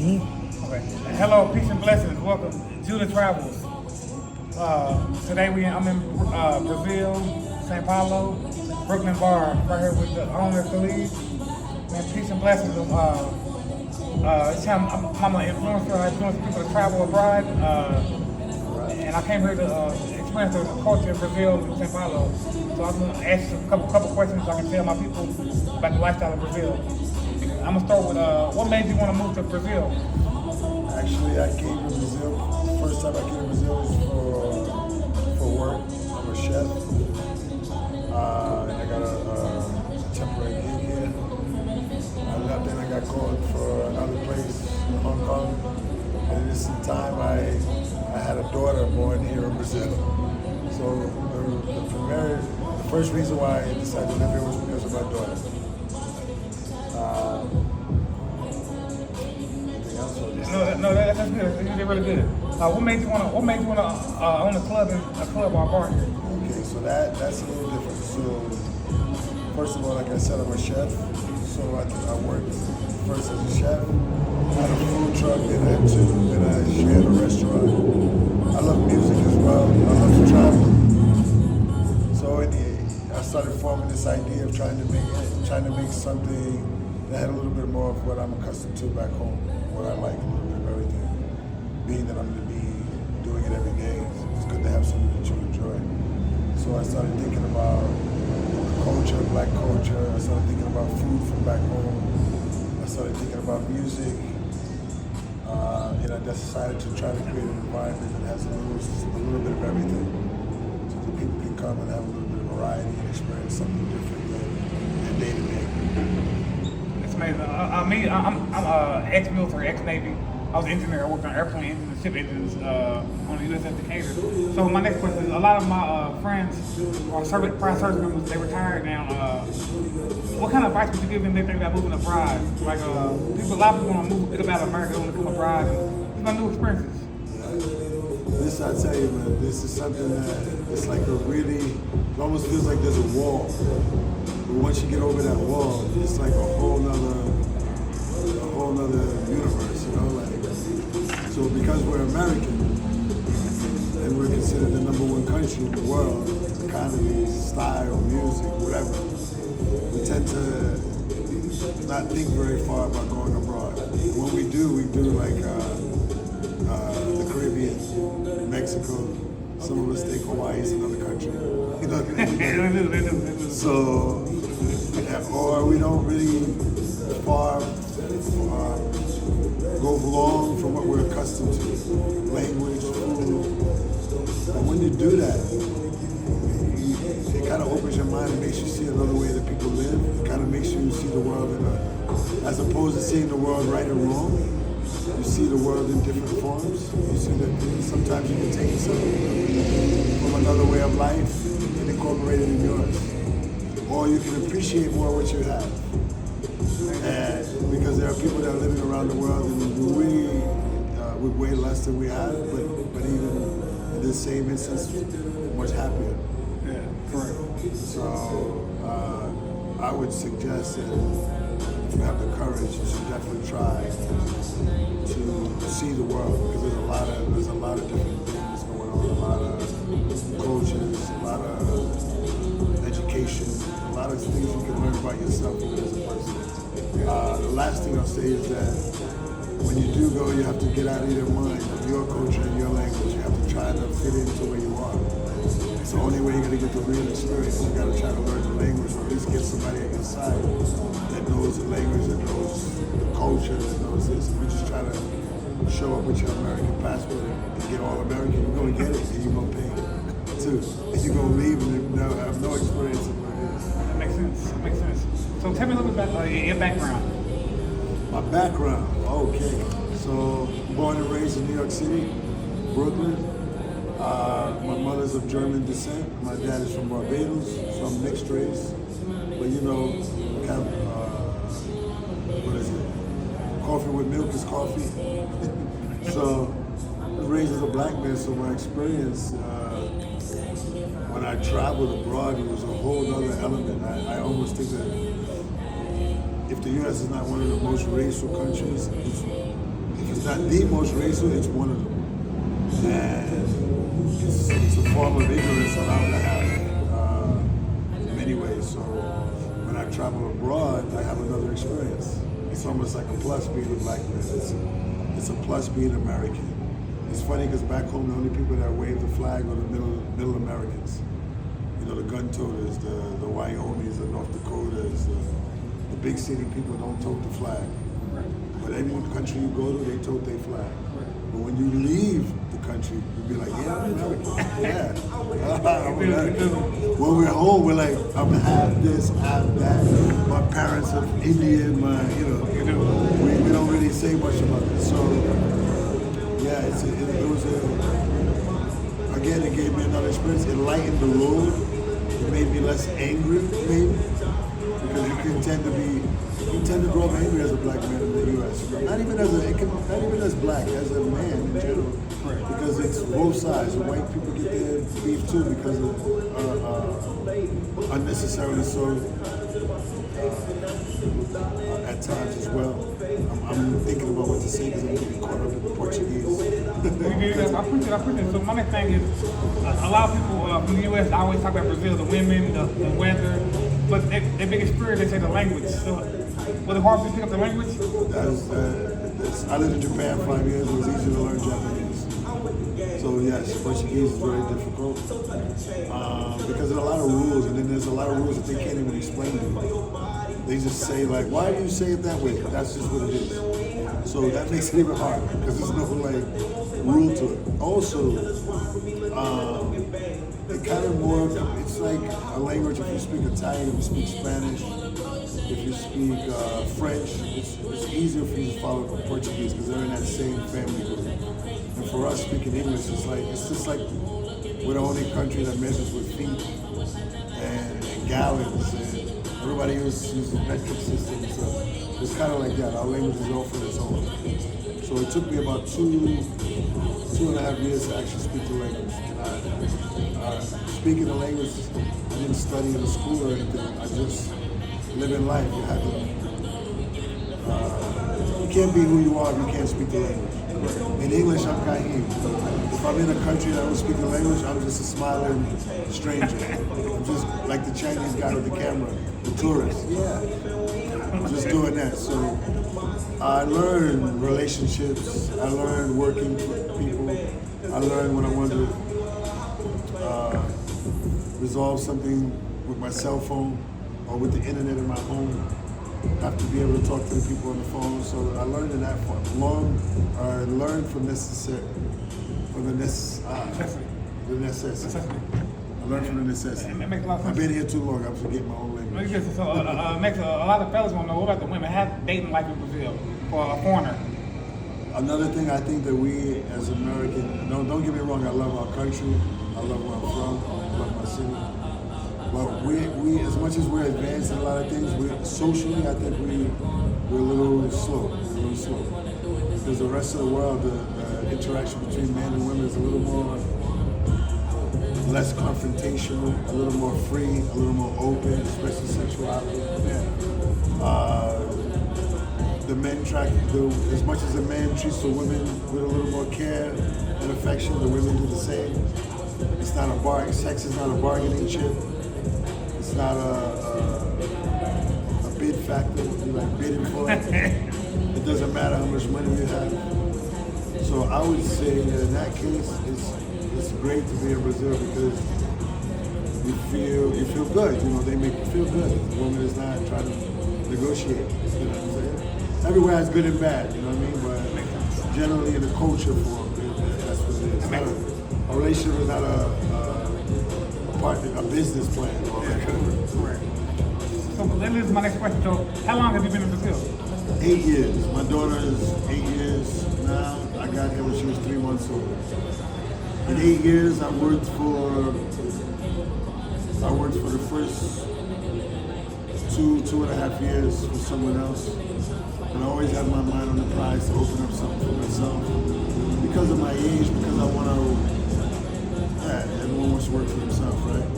Okay. Hello, peace and blessings. Welcome, Judahtravels. Today I'm in Brazil, Sao Paulo, Brooklyn Bar, right here with the owner, Khalid. Man, peace and blessings. This time I'm an influencer. I influence people to travel abroad, and I came here to experience the culture in Brazil and Sao Paulo. So I'm going to ask you a couple questions so I can tell my people about the lifestyle of Brazil. I'm gonna start with what made you want to move to Brazil? Actually, I came to Brazil. The first time I came to Brazil was for work. I'm a chef, and I got a temporary gig here. I left and I got called for another place in Hong Kong. And at this time, I had a daughter born here in Brazil. So the first reason why I decided to live here was because of my daughter. No, that's good. That's really good. What made you want to own a club or a bar here? Okay, so that's a little different. So first of all, like I said, I'm a chef. So I worked first as a chef. I had a food truck, then I had two, then I shared a restaurant. I love music as well. I love to travel. So I started forming this idea of trying to make something that had a little bit more of what I'm accustomed to back home, what I like, a little bit of everything. Being that I'm going to be doing it every day, it's good to have something that you enjoy. So I started thinking about culture, black culture. I started thinking about food from back home. I started thinking about music. And I decided to try to create an environment that has a little bit of everything. So that people can come and have a little bit of variety and experience something different than day to day. Amazing. I'm ex-military, ex-Navy. I was an engineer. I worked on airplane engines and ship engines on the USS Decatur. So my next question is, a lot of my friends are prior service members. They retired now. What kind of advice would you give them if they think about moving abroad? Like a lot of people want to move, think about America, want to come abroad, and it's my new experiences. This, I tell you, man, this is something that it's like it almost feels like there's a wall. But once you get over that wall, it's like a whole nother universe, you know? So because we're American, and we're considered the #1 country in the world, economy, style, music, whatever, we tend to not think very far about going abroad. When we do like the Caribbean, Mexico. Some of us think Hawaii is another country. You know what I mean? So, or we don't really go long from what we're accustomed to. Language, food. But when you do that, it kind of opens your mind and makes you see another way that people live. It kind of makes you see the world as opposed to seeing the world right or wrong. You see the world in different forms. You see that sometimes you can take something from another way of life and incorporate it in yours. Or you can appreciate more what you have. And because there are people that are living around the world and with way less than we have, but even in the same instance, much happier. Yeah, correct. So I would suggest that if you have the courage, you should definitely try to see the world, because there's a lot of different things going on, a lot of cultures, a lot of education, a lot of things you can learn about yourself as a person. The last thing I'll say is that when you do go, you have to get out of your mind of your culture and your language. You have to try to fit into where you are. It's the only way you're going to get the real experience. You got to try to learn the language, or at least get somebody at your side that knows the language, that knows the culture, that knows this. If you just try to show up with your American passport and get all American, you're going to get it and you're going to pay too. And you're going to leave and have no experience of what it is. That makes sense. So tell me a little bit about your background. My background, okay. So born and raised in New York City, Brooklyn. My mother's of German descent. My dad is from Barbados, so I'm mixed race. But kind of, what is it? Coffee with milk is coffee. So I was raised as a black man, so my experience when I traveled abroad, it was a whole other element. I almost think that if the U.S. is not one of the most racial countries, It's not the most racist, it's one of them. And it's a form of ignorance allowed to have in many ways. So when I travel abroad, I have another experience. It's almost like a plus being a black man. It's a plus being American. It's funny because back home, the only people that wave the flag are the middle Americans. You know, the gun toters, the Wyomings, the North Dakotas, the big city people don't tote the flag. But any country you go to, they tote their flag. But when you leave the country, you'll be like, yeah, I'm American. Yeah, I'm American. When we're home, we're like, I'm half this, half that. My parents are Indian, we don't really say much about it. So, yeah, again, it gave me another experience. It lightened the load. It made me less angry, maybe. Because you tend to grow up angry as a black man in the U.S. Not even as black, as a man in general. Because it's both sides. The white people get their beef too because of unnecessarily so at times as well. I'm thinking about what to say because I'm getting caught up in the Portuguese. I appreciate it. So my next thing is, a lot of people from the U.S. always talk about Brazil, the women, the weather, but their biggest fear, they say the language. So was it hard for you to pick up the language? I lived in Japan 5 years. It was easy to learn Japanese. So yes, Portuguese is very difficult because there are a lot of rules, and then there's a lot of rules that they can't even explain to you. They just say like, "Why do you say it that way?" That's just what it is. So that makes it even harder because there's no like rule to it. Also, it kind of more. It's like a language. If you speak Italian, if you speak Spanish, if you speak French, it's easier for you to follow Portuguese because they're in that same family group. And for us speaking English, it's just like we're the only country that measures with feet and gallons, and everybody else uses metric systems. So it's kind of like that. Our language is all for its own. So it took me about 2.5 years to actually speak the language. And speaking the language, I didn't study in a school or anything. I just living life. You have to. You can't be who you are if you can't speak the language. In English, I'm Kahim. If I'm in a country that don't speak the language, I'm just a smiling stranger. I'm just like the Chinese guy with the camera, the tourist. Yeah, I'm just doing that. So I learned relationships. I learned working with people. I learned when I wanted to resolve something with my cell phone or with the internet in my home. Have to be able to talk to the people on the phone. So I learned in that form. I learned from the necessity. I learned from the necessity. That makes a lot of sense. I've been here too long. I'm forgetting my own language. So, next, a lot of fellas want to know, what about the women? Have dating life in Brazil for a foreigner? Another thing I think that we as American, don't get me wrong, I love our country. I love where I'm from. I love my city. But we as much as we're advanced in a lot of things, socially, I think we're a little slow. Because the rest of the world, the interaction between men and women is a little more, less confrontational, a little more free, a little more open, especially sexuality. The men as much as the man treats the women with a little more care and affection, the women do the same. It's not a bargain. Sex is not a bargaining chip. It's not a bid factor. You're like bidding for it. It doesn't matter how much money you have. So I would say that in that case, it's great to be in Brazil because you feel good. They make you feel good. The woman is not trying to negotiate. You know what I'm saying? Everywhere has good and bad. You know what I mean? But generally in the culture form, that's what it is. A relationship is not a business plan. Correct. So that leads to my next question. So how long have you been in Brazil? 8 years. My daughter is 8 years now. I got here when she was 3 months old. In 8 years, I worked for the first 2.5 years for someone else. And I always had my mind on the prize to open up something for myself. Because of my age, because I want to, everyone wants to work for himself, right?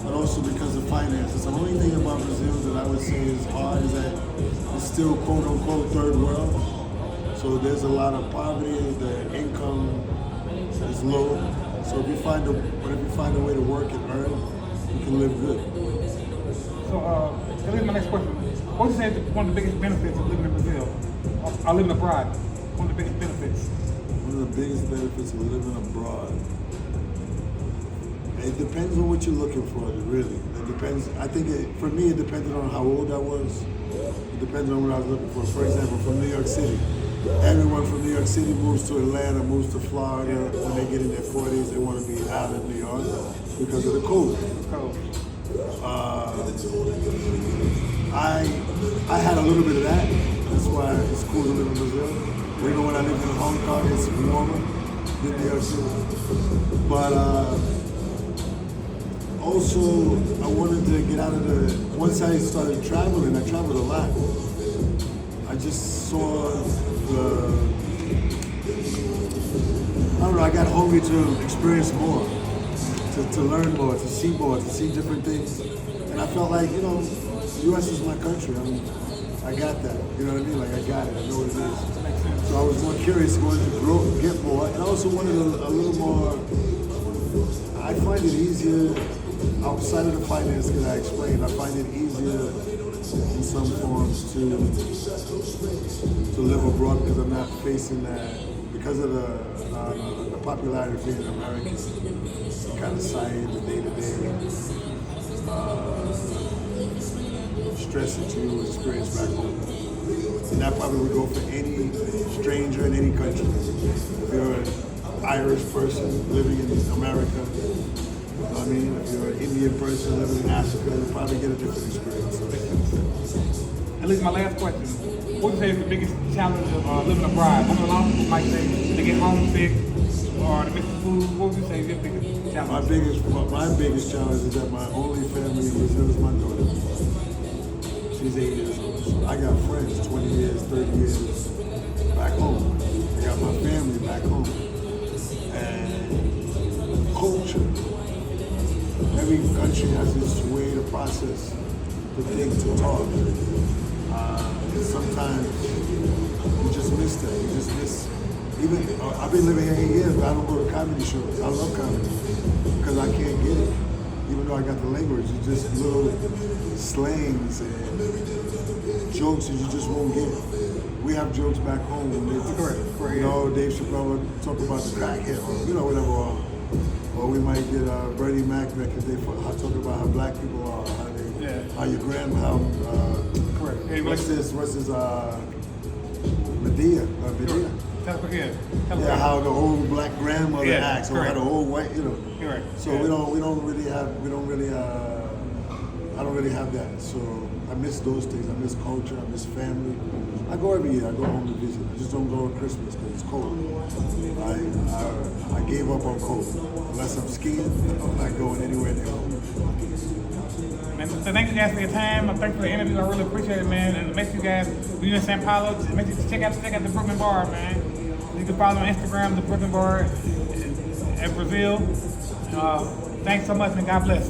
But also because of finances. The only thing about Brazil that I would say is hard is that it's still quote unquote third world. So there's a lot of poverty. The income is low. So if you find a way to work and earn, you can live good. So, that is my next question. What would you say is one of the biggest benefits of living in Brazil? Or living abroad? One of the biggest benefits? One of the biggest benefits of living abroad. It depends on what you're looking for, really. It depends. I think for me, it depended on how old I was. It depends on what I was looking for. For example, from New York City. Everyone from New York City moves to Atlanta, moves to Florida. When they get in their 40s, they want to be out of New York because of the cold. I had a little bit of that. That's why it's cool to live in Brazil. Even when I lived in Hong Kong, it's warmer than New York City. But also, I wanted to get out of the. Once I started traveling, I traveled a lot. I just saw I don't know, I got hungry to experience more, to learn more, to see different things. And I felt like, the U.S. is my country. I got that. You know what I mean? Like, I got it. I know what it is. So I was more curious, wanted to grow, get more. And I also wanted a little more. I find it easier, outside of the finance that I explained, I find it easier in some forms to live abroad because I'm not facing that, because of the popularity of being American, kind of side, the day-to-day stress that you experience back home. And that probably would go for any stranger in any country. If you're an Irish person living in America, I mean, if you're an Indian person living in Africa, you'll probably get a different experience. At least my last question. What would you say is the biggest challenge of living abroad? I know a lot of people might say they get homesick or they miss the food. What would you say is your biggest challenge? My biggest challenge is that my only family in Brazil is my daughter. She's 8 years old. So I got friends 20 years, 30 years back home. I got my family back home. And culture. Every country has its way to process, to think, to talk. And sometimes you just miss that. You just miss. I've been living here 8 years, but I don't go to comedy shows. I love comedy because I can't get it. Even though I got the language, it's just little slangs and jokes that you just won't get. We have jokes back home when they, Dave Chappelle would talk about the crackhead or whatever. Or we might get Bernie Mac because they talk about how black people are, how your grandma, what's this, Medea. Yeah, how the old black grandmother acts, or how the old white, So we don't really have, I don't really have that. So I miss those things. I miss culture. I miss family. I go every year. I go home to visit. I just don't go at Christmas because it's cold. I gave up on cold. Unless I'm skiing, I'm not going anywhere near home. Man, so thank you guys for your time. Thanks for the interview. I really appreciate it, man. And make sure you guys, when you're in Sao Paulo, make sure you check out the Brooklyn Bar, man. You can follow on Instagram, the Brooklyn Bar at Brazil. Thanks so much, man. God bless.